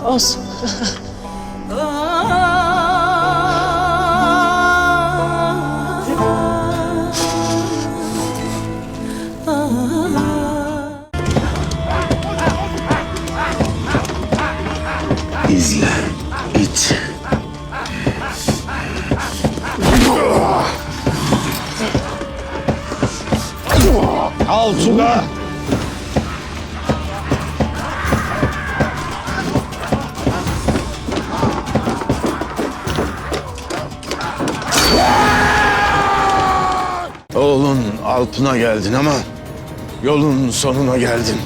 Olsun. İzle, it. Al Tuna. Oğlun Alp'ına geldin ama yolun sonuna geldin.